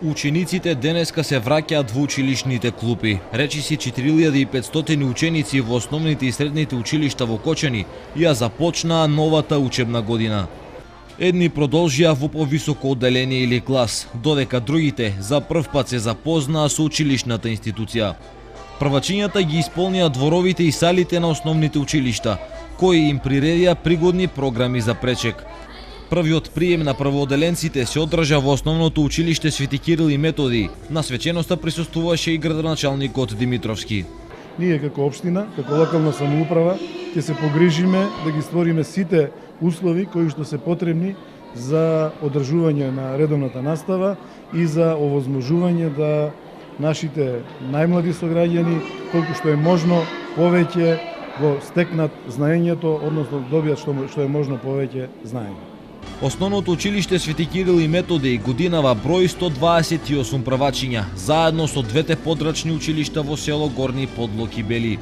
Учениците денеска се враќаат во училишните клупи. Речиси 4500 ученици во основните и средните училишта во Кочани ја започнаа новата учебна година. Едни продолжија во повисоко одделение или клас, додека другите за прв пат се запознаа со училишната институција. Првачињата ги исполнија дворовите и салите на основните училишта, кои им приредија пригодни програми за пречек. Првиот прием на првооделенците се одржа во основното училиште Свети Кирил и Методи. На свеченоста присуствуваше и градоначалникот Димитровски. Ние како општина, како локална самоуправа, ќе се погрижиме да ги створиме сите услови кои што се потребни за одржување на редовната настава и за овозможување да нашите најмлади сограѓани колку што е можно повеќе го стекнат знаењето, односно добијат што е можно повеќе знаење. Основното училиште Свети Кирил и Методи годинава број 128 првачиња, заедно со двете подрачни училишта во село Горни Подлог и Бели.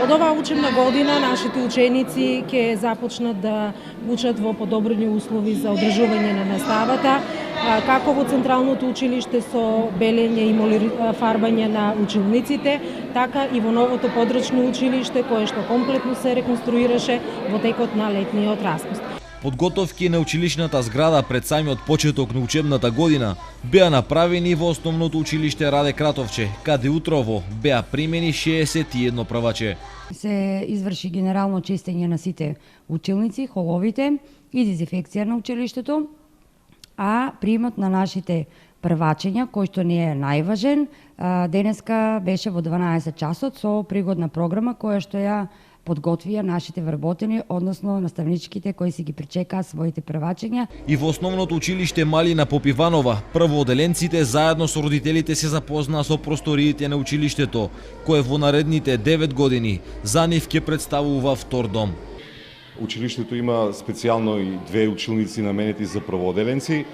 Од оваа учебна година нашите ученици ќе започнат да учат во подобрени услови за одржување на наставата, како во Централното училиште со белење и фарбање на училниците, така и во новото подрачно училиште кое што комплетно се реконструираше во текот на летниот распуст. Подготовки на училишната зграда пред самиот почеток на учебната година беа направени во основното училиште Раде Кратовче, каде утрово беа примени 61 прваче. Се изврши генерално чистење на сите училници, холовите и дезинфекција на училиштето, а примот на нашите првачења, кој што не е најважен, денеска беше во 12 часот со пригодна програма која што ја подготвија нашите вработени, односно наставничките кои си ги причекаа своите првачења. И во основното училиште Малина Попиванова, првооделенците заедно со родителите се запознаа со просториите на училиштето, кое во наредните 9 години за нив ќе представува втор дом. Училиштето има специјално и две училници наменети за првооделенци,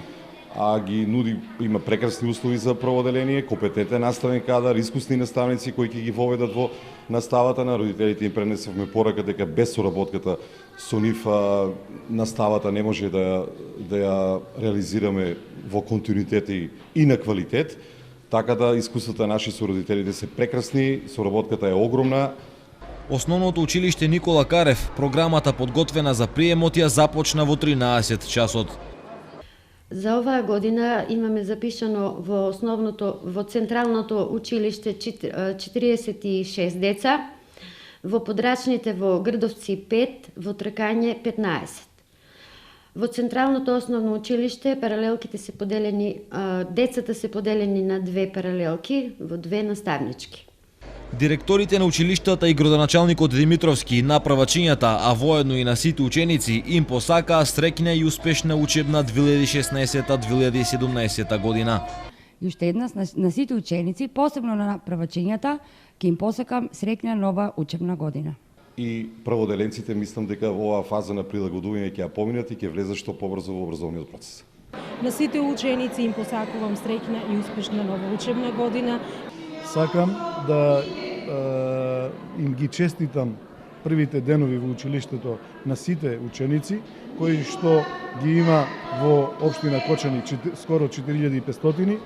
а ги нуди, има прекрасни услови за првооделение, компетентен наставен кадар, искусни наставници кои ќе ги воведат во наставата. На родителите им пренесовме порака дека без соработката со нив наставата не може да ја реализираме во континуитет и на квалитет. Така да искуствата наши со родителите се прекрасни, соработката е огромна. Основното училиште Никола Карев, програмата подготвена за приемот ја започна во 13 часот. За оваа година имаме запишано во Централното училиште 46 деца, во подрачните во Грдовци 5, во Тркање 15. Во Централното основно училиште паралелките се поделени, децата се поделени на две паралелки во две наставнички. Директорите на училиштата и градоначалникот Димитровски на првачињата, а воедно и на сите ученици, им посакаа среќна и успешна учебна 2016-2017 година. И уште еднаш на сите ученици, посебно на првачињата, ќе им посакам среќна нова учебна година. И првооделенците мислам дека во оваа фаза на прилагодување ќе ја поминат и ќе влезат што побрзо во образовниот процес. На сите ученици им посакувам среќна и успешна нова учебна година. Сакам да им ги честитам првите денови во училиштето на сите ученици, кои што ги има во општина Кочани скоро 4500,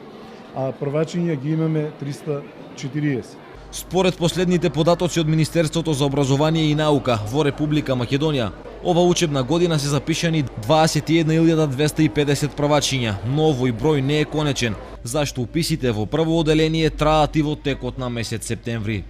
а првачиња ги имаме 340. Според последните податоци од Министерството за образование и наука во Република Македонија, ова учебна година се запишани 21.250 првачиња, но овој број не е конечен, зашто уписите во прво оделение траат и во текот на месец септември.